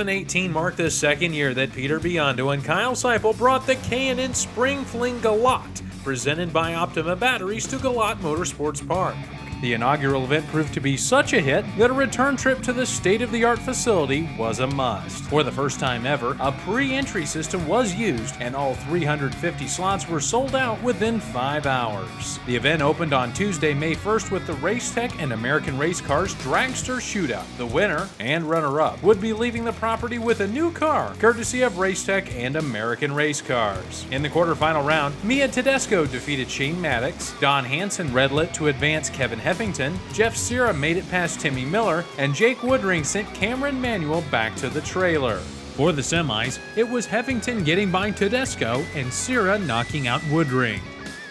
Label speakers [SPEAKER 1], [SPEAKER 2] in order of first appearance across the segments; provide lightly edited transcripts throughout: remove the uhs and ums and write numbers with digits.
[SPEAKER 1] 2018 marked the second year that Peter Biondo and Kyle Seipel brought the K&N Spring Fling GALOT, presented by Optima batteries, to GALOT Motorsports Park. The inaugural event proved to be such a hit that a return trip to the state-of-the-art facility was a must. For the first time ever, a pre-entry system was used, and all 350 slots were sold out within 5 hours. The event opened on Tuesday, May 1st with the Racetech and American Race Cars Dragster Shootout. The winner and runner-up would be leaving the property with a new car, courtesy of Racetech and American Race Cars. In the quarterfinal round, Mia Tedesco defeated Shane Maddox, Don Hansen redlit to advance Kevin Heffington, Jeff Sierra made it past Timmy Miller, and Jake Woodring sent Cameron Manuel back to the trailer. For the semis, it was Heffington getting by Tedesco and Sierra knocking out Woodring.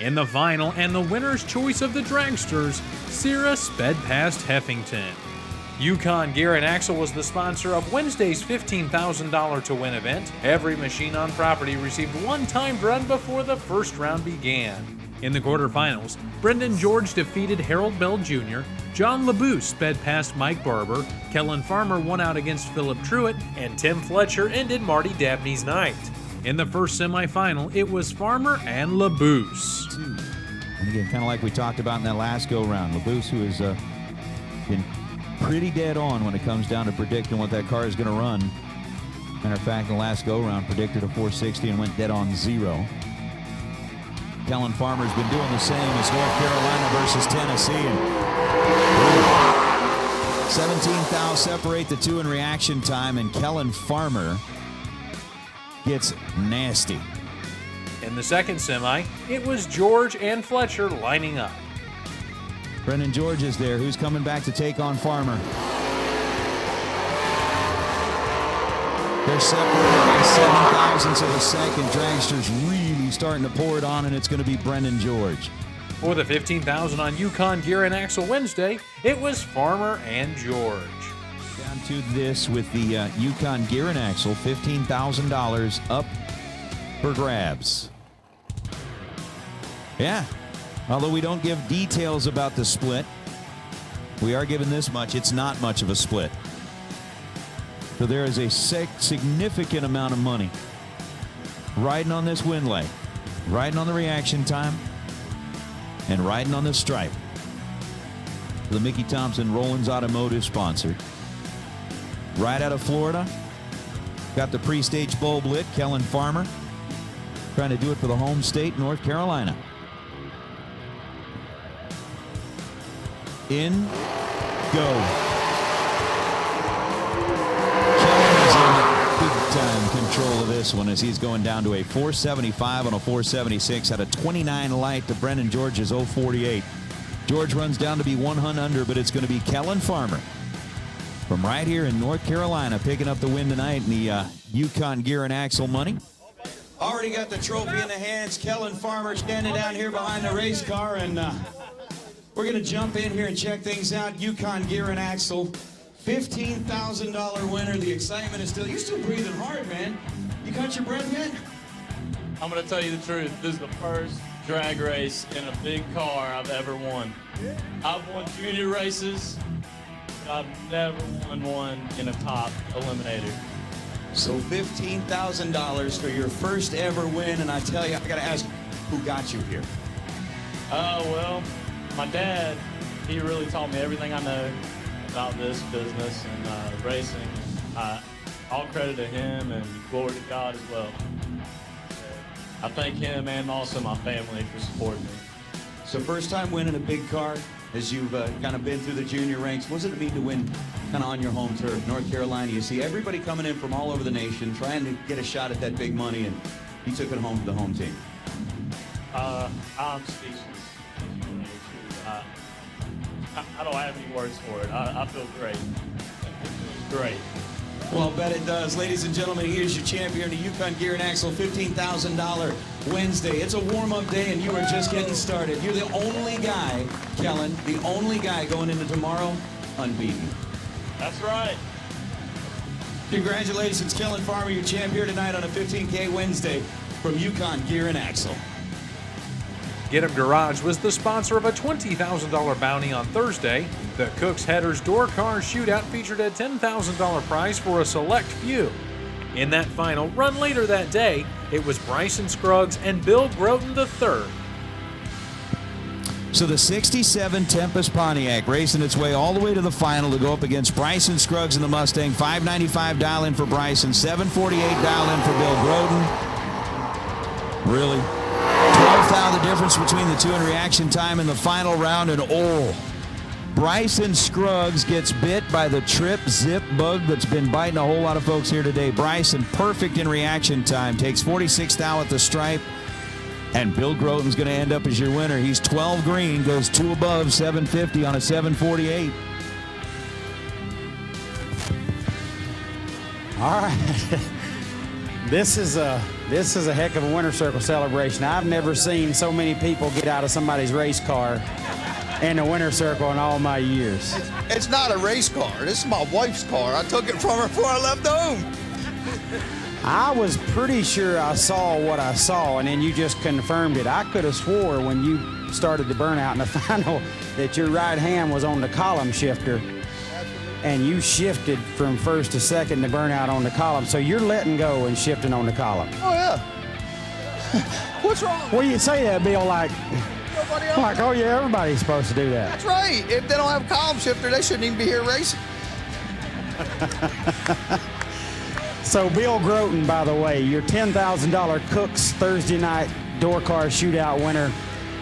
[SPEAKER 1] In the final and the winner's choice of the dragsters, Sierra sped past Heffington. Yukon Gear and Axle was the sponsor of Wednesday's $15,000 to win event. Every machine on property received one timed run before the first round began. In the quarterfinals, Brendan George defeated Harold Bell Jr., John LeBoux sped past Mike Barber, Kellen Farmer won out against Philip Truitt, and Tim Fletcher ended Marty Dabney's night. In the first semifinal, it was Farmer and LeBoux.
[SPEAKER 2] And again, kind of like we talked about in that last go-round, LeBoux, who has been pretty dead on when it comes down to predicting what that car is going to run. Matter of fact, in the last go-round, predicted a 460 and went dead on 0. Kellen Farmer's been doing the same as North Carolina versus Tennessee. And 17 thou separate the two in reaction time, and Kellen Farmer gets nasty.
[SPEAKER 1] In the second semi, it was George and Fletcher lining up.
[SPEAKER 2] Brendan George is there. Who's coming back to take on Farmer? They're separated by 7 thousandths of a second. Dragster's really starting to pour it on, and it's going to be Brendan George.
[SPEAKER 1] For the $15,000 on Yukon Gear and Axle Wednesday, it was Farmer and George.
[SPEAKER 2] Down to this with the Yukon Gear and Axle, $15,000 up for grabs. Yeah, although we don't give details about the split, we are given this much. It's not much of a split. So there is a significant amount of money riding on this win leg, riding on the reaction time, and riding on the stripe. The Mickey Thompson Rollins Automotive sponsored. Right out of Florida, got the pre-stage bulb lit. Kellen Farmer trying to do it for the home state, North Carolina. In, go. Time control of this one as he's going down to a 475 on a 476 at a 29 light to Brendan George's 048. George runs down to be 100 under, but it's going to be Kellen Farmer from right here in North Carolina picking up the win tonight in the Yukon Gear and Axle money.
[SPEAKER 3] Already got the trophy in the hands. Kellen Farmer standing down here behind the race car, and we're going to jump in here and check things out. Yukon Gear and Axle. $15,000 winner. The excitement is still. You're still breathing hard, man. You caught your breath yet?
[SPEAKER 4] I'm going to tell you the truth. This is the first drag race in a big car I've ever won. I've won junior races, but I've never won one in a top eliminator.
[SPEAKER 3] So $15,000 for your first ever win, and I tell you, I got to ask, who got you here?
[SPEAKER 4] Well, my dad, he really taught me everything I know about this business and racing. All credit to him and glory to God as well. I thank him and also my family for supporting me.
[SPEAKER 3] So first time winning a big car as you've kind of been through the junior ranks. What does it mean to win kind of on your home turf, North Carolina? You see everybody coming in from all over the nation trying to get a shot at that big money, and you took it home to the home team.
[SPEAKER 4] I'm speechless. I don't have any words for it. I feel great. It feels great.
[SPEAKER 3] Well, I bet it does. Ladies and gentlemen, here's your champion, the Yukon Gear and Axle $15,000 Wednesday. It's a warm-up day, and you are just getting started. You're the only guy, Kellen, the only guy going into tomorrow unbeaten.
[SPEAKER 4] That's right.
[SPEAKER 3] Congratulations, Kellen Farmer, your champ here tonight on a 15K Wednesday from Yukon Gear and Axle.
[SPEAKER 1] Get 'em Garage was the sponsor of a $20,000 bounty on Thursday. The Cook's Headers Door Car Shootout featured a $10,000 prize for a select few. In that final run later that day, it was Bryson Scruggs and Bill Groton III.
[SPEAKER 2] So the 67 Tempest Pontiac racing its way all the way to the final to go up against Bryson Scruggs in the Mustang. $595 dial in for Bryson, $748 dial in for Bill Groton. Really? 12th the difference between the two in reaction time in the final round, and Bryson Scruggs gets bit by the trip zip bug that's been biting a whole lot of folks here today. Bryson, perfect in reaction time, takes 46 thou at the stripe, and Bill Groton's going to end up as your winner. He's 12 green, goes 2 above, 750 on a 748.
[SPEAKER 5] All right. This is a heck of a winter circle celebration. I've never seen so many people get out of somebody's race car in the winter circle in all my years.
[SPEAKER 6] It's not a race car. This is my wife's car. I took it from her before I left home.
[SPEAKER 5] I was pretty sure I saw what I saw, and then you just confirmed it. I could have swore when you started the burnout in the final that your right hand was on the column shifter, and you shifted from first to second to burnout on the column. So you're letting go and shifting on the column.
[SPEAKER 6] Oh, yeah. What's wrong?
[SPEAKER 5] Well, you say that, Bill, like, oh, yeah, everybody's supposed to do that.
[SPEAKER 6] That's right. If they don't have a column shifter, they shouldn't even be here racing.
[SPEAKER 5] So Bill Groton, by the way, your $10,000 Cook's Thursday night door car shootout winner.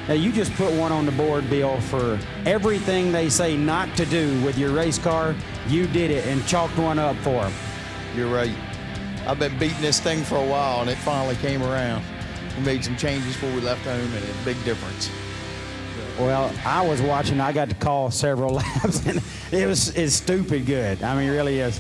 [SPEAKER 5] Now, you just put one on the board, Bill, for everything they say not to do with your race car. You did it and chalked one up for them.
[SPEAKER 6] You're right. I've been beating this thing for a while, and it finally came around. We made some changes before we left home, and it's a big difference.
[SPEAKER 5] Well, I was watching. I got to call several laps, and it's stupid good. I mean, it really is.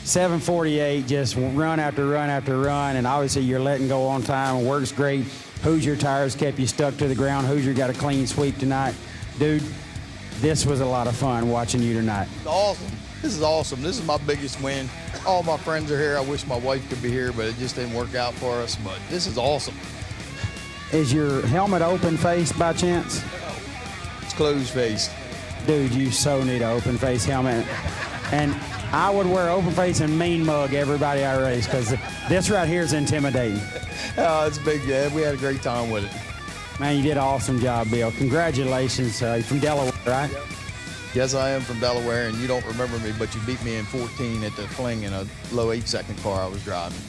[SPEAKER 5] 748, just run after run after run, and obviously you're letting go on time. Works great. Hoosier tires kept you stuck to the ground. Hoosier got a clean sweep tonight. Dude, this was a lot of fun watching you tonight.
[SPEAKER 6] Awesome. This is awesome. This is my biggest win. All my friends are here. I wish my wife could be here, but it just didn't work out for us. But this is awesome.
[SPEAKER 5] Is your helmet open face by chance?
[SPEAKER 6] It's closed faced.
[SPEAKER 5] Dude, you so need an open face helmet. And I would wear open face and mean mug everybody I race, because this right here is intimidating.
[SPEAKER 6] Oh, it's big. Yeah, we had a great time with it.
[SPEAKER 5] Man, you did an awesome job, Bill. Congratulations. You're from Delaware, right?
[SPEAKER 6] Yes, I am from Delaware, and you don't remember me, but you beat me in 14 at the Fling in a low 8-second car I was driving.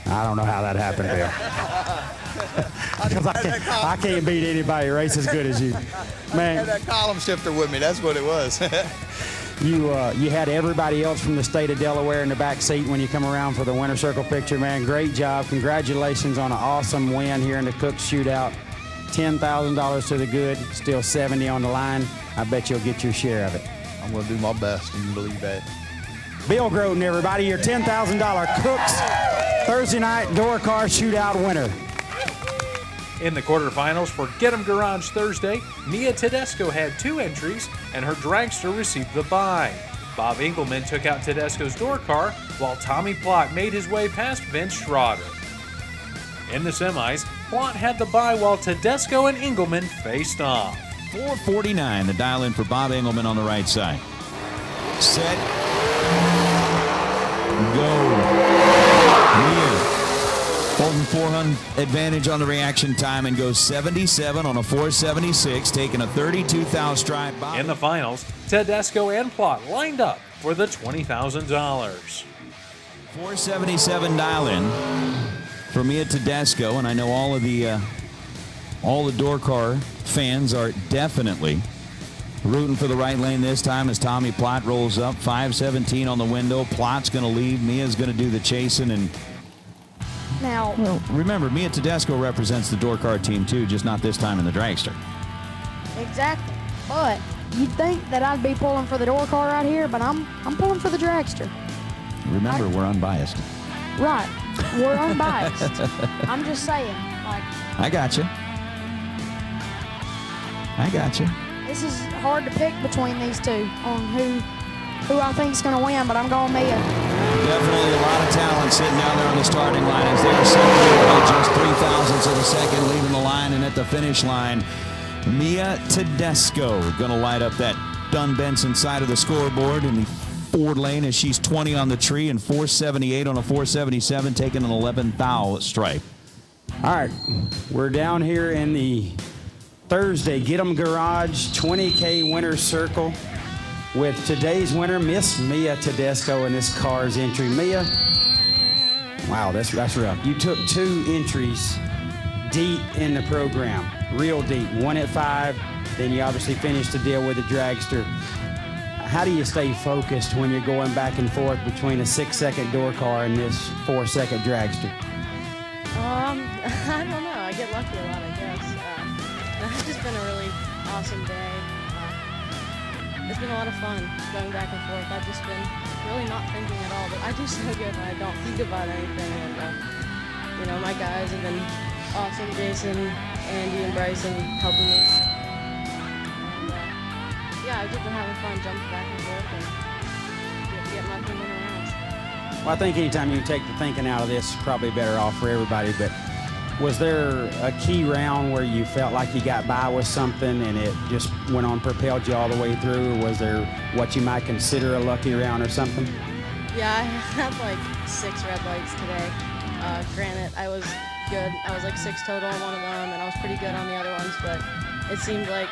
[SPEAKER 5] I don't know how that happened, Bill. Because I can't beat anybody who races as good as you.
[SPEAKER 6] I
[SPEAKER 5] Man,
[SPEAKER 6] had that column shifter with me. That's what it was.
[SPEAKER 5] you had everybody else from the state of Delaware in the back seat when you come around for the winter circle picture, man. Great job. Congratulations on an awesome win here in the Cook's Shootout. $10,000 to the good, still 70 on the line. I bet you'll get your share of it.
[SPEAKER 6] I'm going to do my best. You can believe that.
[SPEAKER 5] Bill Groton, everybody, your $10,000 Cook's Thursday night door car shootout winner.
[SPEAKER 1] In the quarterfinals for Get 'em Garage Thursday, Mia Tedesco had 2 entries, and her dragster received the bye. Bob Engelman took out Tedesco's door car, while Tommy Plott made his way past Vince Schroeder. In the semis, Plott had the bye while Tedesco and Engelman faced off.
[SPEAKER 2] 449, the dial in for Bob Engelman on the right side. Set. Go. Mia holding 400 advantage on the reaction time and goes 77 on a 476, taking a 32 thou stride.
[SPEAKER 1] In the finals, Tedesco and Plott lined up for the $20,000.
[SPEAKER 2] 477 dial in for Mia Tedesco, and I know all the door car fans are definitely rooting for the right lane this time as Tommy Plott rolls up. 517 on the window. Plott's going to leave. Mia's going to do the chasing. And
[SPEAKER 7] now,
[SPEAKER 2] well, remember, Mia Tedesco represents the door car team too, just not this time in the dragster.
[SPEAKER 7] exactly. But you'd think that I'd be pulling for the door car right here, but I'm pulling for the dragster.
[SPEAKER 2] Remember, we're unbiased.
[SPEAKER 7] Right. We're unbiased. I'm just saying, like,
[SPEAKER 2] I got you.
[SPEAKER 7] this is hard to pick between these two on who I think is going to win, but I'm going Mia.
[SPEAKER 2] Definitely a lot of talent sitting down there on the starting line as they're separated by just 0.003 of a second, leaving the line, and at the finish line, Mia Tedesco going to light up that Dunn Benson side of the scoreboard in the Ford lane as she's 20 on the tree and 478 on a 477, taking an 11th thou stripe.
[SPEAKER 5] All right, we're down here in the Thursday Get 'em Garage 20K winner's circle with today's winner, Miss Mia Tedesco, in this car's entry. Mia, wow, that's rough. You took 2 entries deep in the program, real deep. 1 at 5, then you obviously finished the deal with the dragster. How do you stay focused when you're going back and forth between a 6-second door car and this 4-second dragster?
[SPEAKER 8] I don't know. I get lucky a lot, I guess. It's just been a really awesome day. It's been a lot of fun going back and forth. I've just been really not thinking at all, but I do so good when I don't think about anything. And, you know, my guys have been awesome. Jason, Andy, and Bryson helping me. And, yeah, I've just been having fun jumping back and forth and get my thing in around.
[SPEAKER 5] Well, I think anytime you take the thinking out of this, it's probably better off for everybody. But was there a key round where you felt like you got by with something and it just went on, propelled you all the way through? Or was there what you might consider a lucky round or something?
[SPEAKER 8] Yeah, I had like 6 red lights today. Granted, I was good. I was like 6 total on one of them, and I was pretty good on the other ones. But it seemed like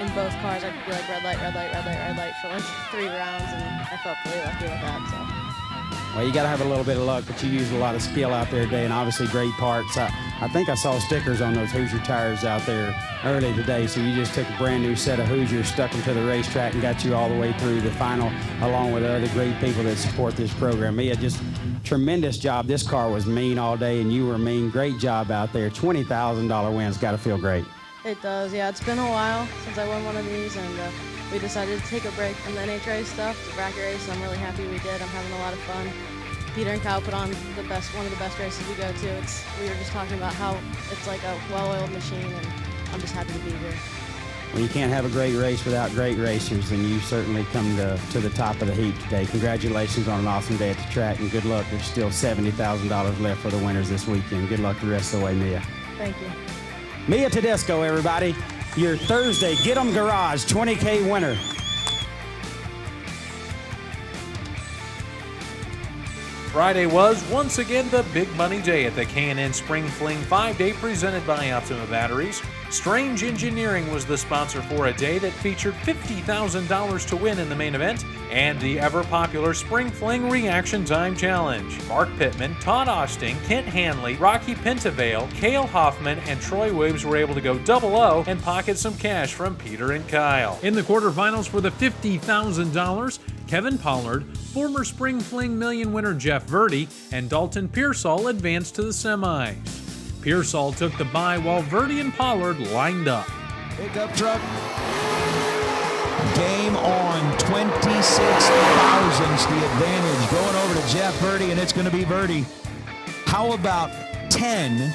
[SPEAKER 8] in both cars, I could be like red light, red light, red light, red light for like 3 rounds, and I felt really lucky with that. So.
[SPEAKER 5] Well, you got to have a little bit of luck, but you used a lot of skill out there today, and obviously great parts. I think I saw stickers on those Hoosier tires out there early today, so you just took a brand new set of Hoosiers, stuck them to the racetrack, and got you all the way through the final, along with the other great people that support this program. Mia, just tremendous job. This car was mean all day, and you were mean. Great job out there. $20,000 win's got to feel great.
[SPEAKER 8] It does, yeah. It's been a while since I won one of these, and we decided to take a break from the NHRA stuff to bracket race, and I'm really happy we did. I'm having a lot of fun. Peter and Kyle put on one of the best races we go to. We were just talking about how it's like a well-oiled machine, and I'm just happy to be here.
[SPEAKER 5] Well, you can't have a great race without great racers, and you certainly come to the top of the heap today. Congratulations on an awesome day at the track, and good luck. There's still $70,000 left for the winners this weekend. Good luck the rest of the way, Mia.
[SPEAKER 8] Thank you.
[SPEAKER 5] Mia Tedesco, everybody, your Thursday Get 'em Garage 20K winner.
[SPEAKER 1] Friday was once again the big money day at the K&N Spring Fling 5-Day presented by Optima Batteries. Strange Engineering was the sponsor for a day that featured $50,000 to win in the main event and the ever-popular Spring Fling Reaction Time Challenge. Mark Pittman, Todd Osting, Kent Hanley, Rocky Pentavale, Cale Hoffman, and Troy Williams were able to go double-O and pocket some cash from Peter and Kyle. In the quarterfinals for the $50,000, Kevin Pollard, former Spring Fling Million winner Jeff Verdi, and Dalton Pearsall advanced to the semis. Pearsall took the bye while Verdi and Pollard lined up.
[SPEAKER 2] Pickup truck. Game on. 26,000's the advantage. Going over to Jeff Verdi, and it's going to be Verdi. How about 10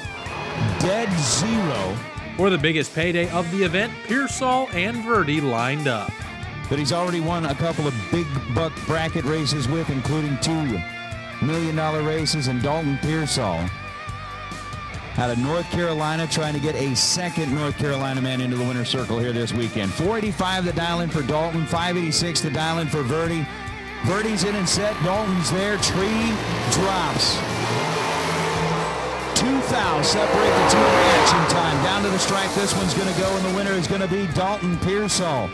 [SPEAKER 2] dead zero?
[SPEAKER 1] For the biggest payday of the event, Pearsall and Verdi lined up.
[SPEAKER 2] That he's already won a couple of big buck bracket races with, including $2 million races, and Dalton Pearsall out of North Carolina trying to get a second North Carolina man into the winner's circle here this weekend. 485 the dial in for Dalton, 586 the dial in for Verdi. Verdi's in and set, Dalton's there, tree drops. 2 fouls separate the two reaction time. Down to the stripe, this one's going to go, and the winner is going to be Dalton Pearsall.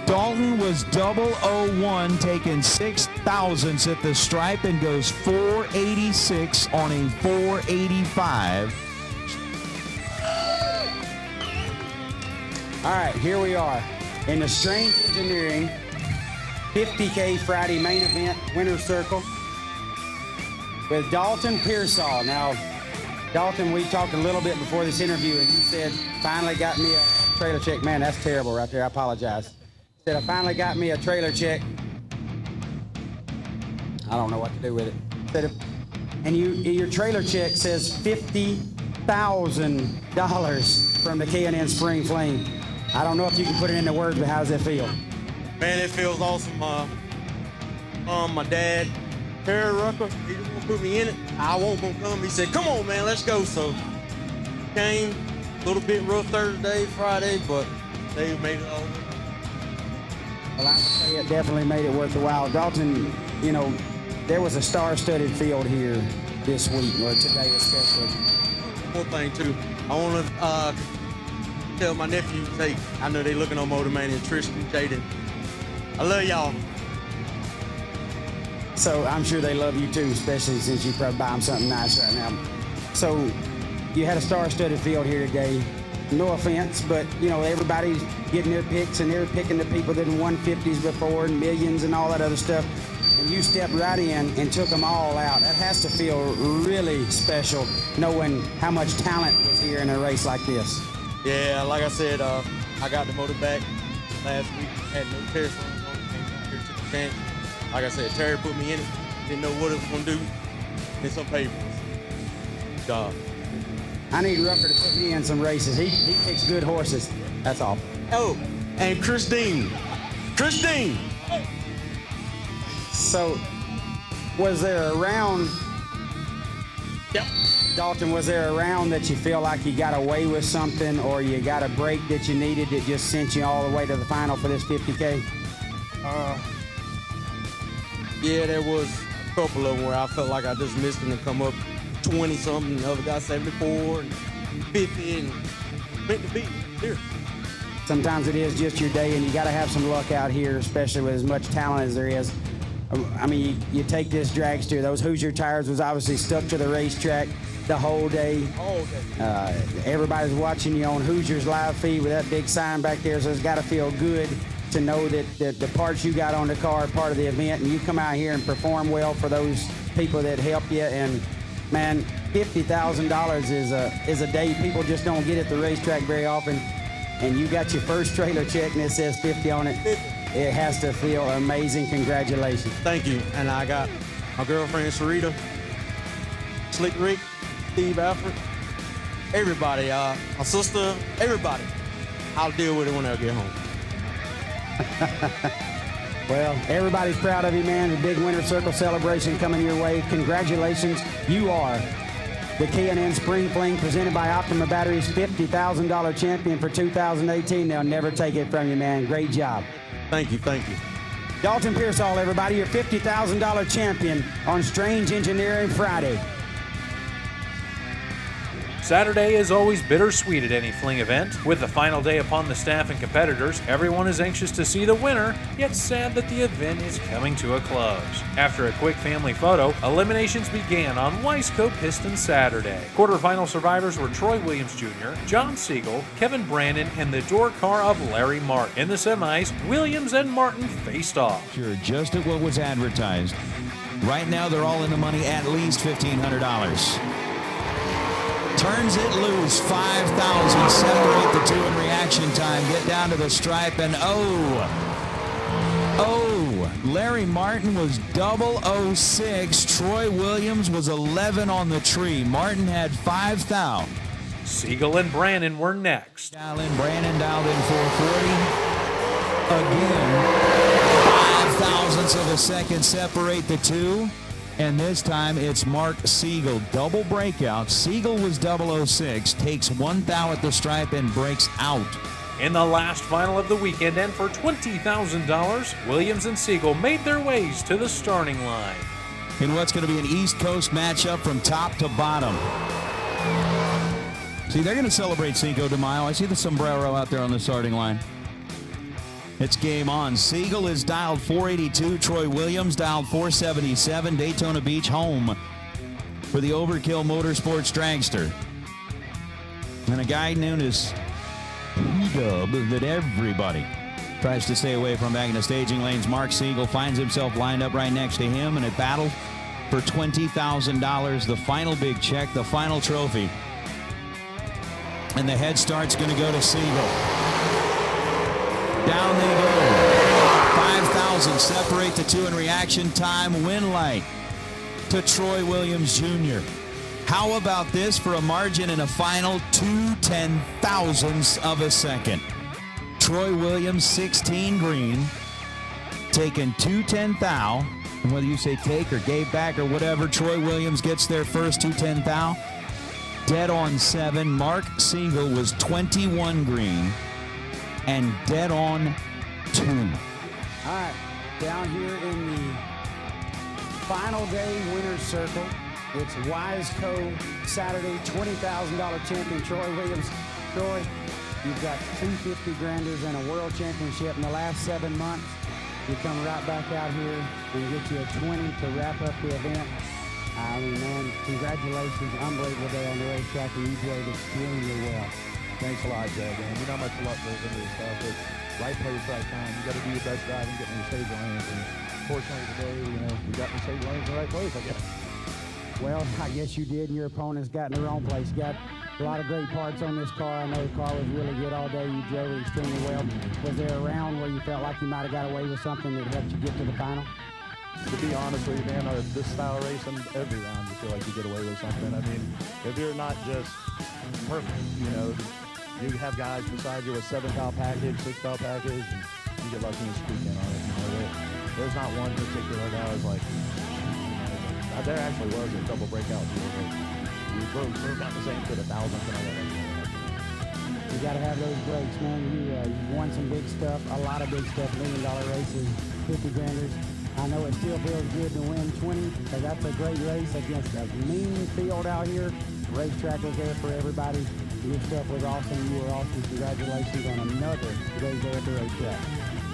[SPEAKER 2] Dalton was 001, taking 6 thousandths at the stripe, and goes 486 on a 485.
[SPEAKER 5] All right, here we are in the Strange Engineering 50K Friday main event winner's circle with Dalton Pearsall. Now, Dalton, we talked a little bit before this interview, and you said, finally got me a trailer check. Man, that's terrible right there. I apologize. Said, I finally got me a trailer check. I don't know what to do with it. Said, and your trailer check says $50,000 from the K&N Spring Fling. I don't know if you can put it into words, but how does that feel?
[SPEAKER 9] Man, it feels awesome. My dad Terry Rucker, he just gonna put me in it. I won't gonna come. He said, come on, man, let's go. So came, a little bit rough Thursday, Friday, but they made it all.
[SPEAKER 5] Well, I would say it definitely made it worth the while. Dalton, you know, there was a star-studded field here this week, or today especially.
[SPEAKER 9] One thing too, I want to tell my nephews, hey, I know they looking on Motor Mania, Tristan, Jaden, I love y'all.
[SPEAKER 5] So I'm sure they love you too, especially since you probably buy them something nice right now. So you had a star-studded field here today. No offense, but you know everybody's getting their picks and they're picking the people that won 50s before and millions and all that other stuff. And you stepped right in and took them all out. That has to feel really special, knowing how much talent was here in a race like this.
[SPEAKER 9] Yeah, like I said, I got the motor back last week. Had no test runs on it. Came out here, took a chance. Like I said, Terry put me in it. Didn't know what it was gonna do. Then some papers. God.
[SPEAKER 5] I need Rucker to put me in some races. He picks good horses. That's all.
[SPEAKER 9] Oh, and Christine. Christine.
[SPEAKER 5] So, was there a round?
[SPEAKER 9] Yep.
[SPEAKER 5] Dalton, was there a round that you feel like you got away with something, or you got a break that you needed that just sent you all the way to the final for this 50K?
[SPEAKER 9] Yeah, there was a couple of them where I felt like I just missed them and come up 20-something. The other guy 74 and 50 and meant to be here.
[SPEAKER 5] Sometimes it is just your day, and you got to have some luck out here, especially with as much talent as there is. I mean, you take this dragster. Those Hoosier tires was obviously stuck to the racetrack the whole day.
[SPEAKER 9] All day.
[SPEAKER 5] Everybody's watching you on Hoosier's live feed with that big sign back there, so it's got to feel good to know that the parts you got on the car are part of the event, and you come out here and perform well for those people that help you. And man, $50,000 is a day people just don't get at the racetrack very often. And you got your first trailer check and it says 50 on it. It has to feel amazing. Congratulations.
[SPEAKER 9] Thank you. And I got my girlfriend Sarita, Slick Rick, Steve Alfred, everybody, my sister, everybody. I'll deal with it when I get home.
[SPEAKER 5] Well, everybody's proud of you, man. The big Winter Circle celebration coming your way. Congratulations. You are the K&N Spring Fling presented by Optima Batteries $50,000 champion for 2018. They'll never take it from you, man. Great job.
[SPEAKER 9] Thank you, thank you.
[SPEAKER 5] Dalton Pearsall, everybody, your $50,000 champion on Strange Engineering Friday.
[SPEAKER 1] Saturday is always bittersweet at any Fling event. With the final day upon the staff and competitors, everyone is anxious to see the winner, yet sad that the event is coming to a close. After a quick family photo, eliminations began on Weisco Piston Saturday. Quarterfinal survivors were Troy Williams Jr., John Siegel, Kevin Brandon, and the door car of Larry Martin. In the semis, Williams and Martin faced off.
[SPEAKER 2] Sure, just at what was advertised. Right now, they're all in the money, at least $1,500. Turns it loose, 5,000, separate the two in reaction time, get down to the stripe, and Larry Martin was 006, Troy Williams was 11 on the tree, Martin had 5,000.
[SPEAKER 1] Siegel and Brandon were next.
[SPEAKER 2] Brandon dialed in 440. Again, 5,000ths of a second separate the two. And this time it's Mark Siegel. Double breakout. Siegel was 006, takes 1 thou at the stripe and breaks out.
[SPEAKER 1] In the last final of the weekend, and for $20,000, Williams and Siegel made their ways to the starting line.
[SPEAKER 2] In what's going to be an East Coast matchup from top to bottom. See, they're going to celebrate Cinco de Mayo. I see the sombrero out there on the starting line. It's game on. Siegel is dialed 482. Troy Williams dialed 477. Daytona Beach home for the Overkill Motorsports dragster. And a guy known as P-Dub that everybody tries to stay away from back in the staging lanes. Mark Siegel finds himself lined up right next to him in a battle for $20,000. The final big check, the final trophy. And the head start's going to go to Siegel. Down they go. 5,000 separate the two in reaction time. Win light to Troy Williams Jr. How about this for a margin in a final 2/10,000ths of a second? Troy Williams 16 green, taking 2/10 thou And whether you say take or gave back or whatever, Troy Williams gets there first, 210 thou. Dead on 7. Mark Siegel was 21 green and dead on 2.
[SPEAKER 5] All right, down here in the final day winner's circle, it's Wiseco Saturday $20,000 champion Troy Williams. Troy, you've got 250 granders and a world championship in the last 7 months. You come right back out here and get you a 20 to wrap up the event. I mean, man, congratulations. Unbelievable day on the racetrack, and you drove extremely well.
[SPEAKER 10] Thanks a lot, Jay, man. You know how much luck goes into this stuff. It's right place, right time. You got to do your best driving, get in the stage lanes. And fortunately today, we got in the stage lanes in the right place, I guess.
[SPEAKER 5] Well, I guess you did, and your opponents got in the wrong place. You got a lot of great parts on this car. I know the car was really good all day. You drove it extremely well. Was there a round where you felt like you might have got away with something that helped you get to the final?
[SPEAKER 10] To be honest with you, man, this style of racing, every round you feel like you get away with something. I mean, if you're not just perfect, you have guys beside you with 7-thou package, 6-thou package, and you get lucky and squeak in on it. There's not one particular guy who's like, there actually was a double breakout deal. We broke out the same to the 1,000th and all that.
[SPEAKER 5] You got to have those breaks, man. You won some big stuff, a lot of big stuff, $1 million races, 50 granders. I know it still feels good to win 20, because that's a great race against a mean field out here. The racetrack was there for everybody. Your stuff was awesome. You were awesome. Congratulations on another great day at the racetrack.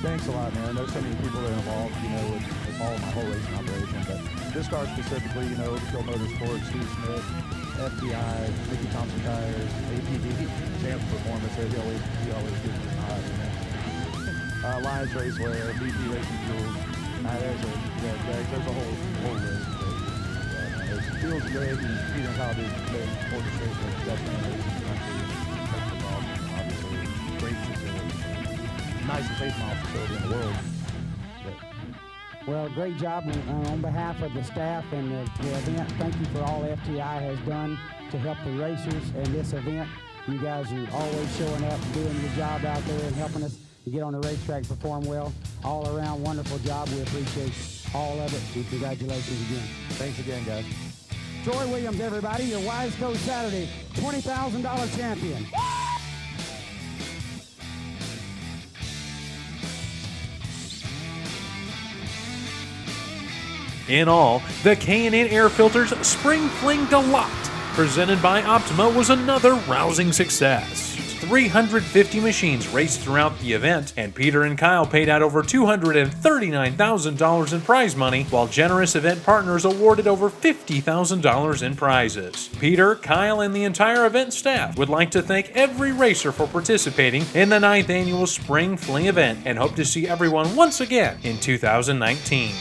[SPEAKER 10] Thanks a lot, man. There's so many people that are involved, with all of my whole racing operation. But this car specifically, Kill Motorsports, Steve Smith, FDI, Mickey Thompson Tires, APD, Champ Performance. He always gives me a nod. Lions Raceware, BP Racing Fuels. There's a whole list. It feels great, and Peter Powell did orchestrate the best races in the country. Obviously, great facility. Nicest 8-mile facility in the world.
[SPEAKER 5] Well, great job on behalf of the staff and the event. Thank you for all FTI has done to help the racers in this event. You guys are always showing up, doing your job out there and helping us to get on the racetrack, perform well. All around, wonderful job. We appreciate all of it. And congratulations again.
[SPEAKER 10] Thanks again, guys.
[SPEAKER 5] Troy Williams, everybody, your Wiseco Saturday $20,000 champion.
[SPEAKER 1] In all, the K&N Air Filters Spring Fling GALOT, presented by Optima, was another rousing success. 350 machines raced throughout the event, and Peter and Kyle paid out over $239,000 in prize money, while generous event partners awarded over $50,000 in prizes. Peter, Kyle, and the entire event staff would like to thank every racer for participating in the 9th annual Spring Fling event, and hope to see everyone once again in 2019.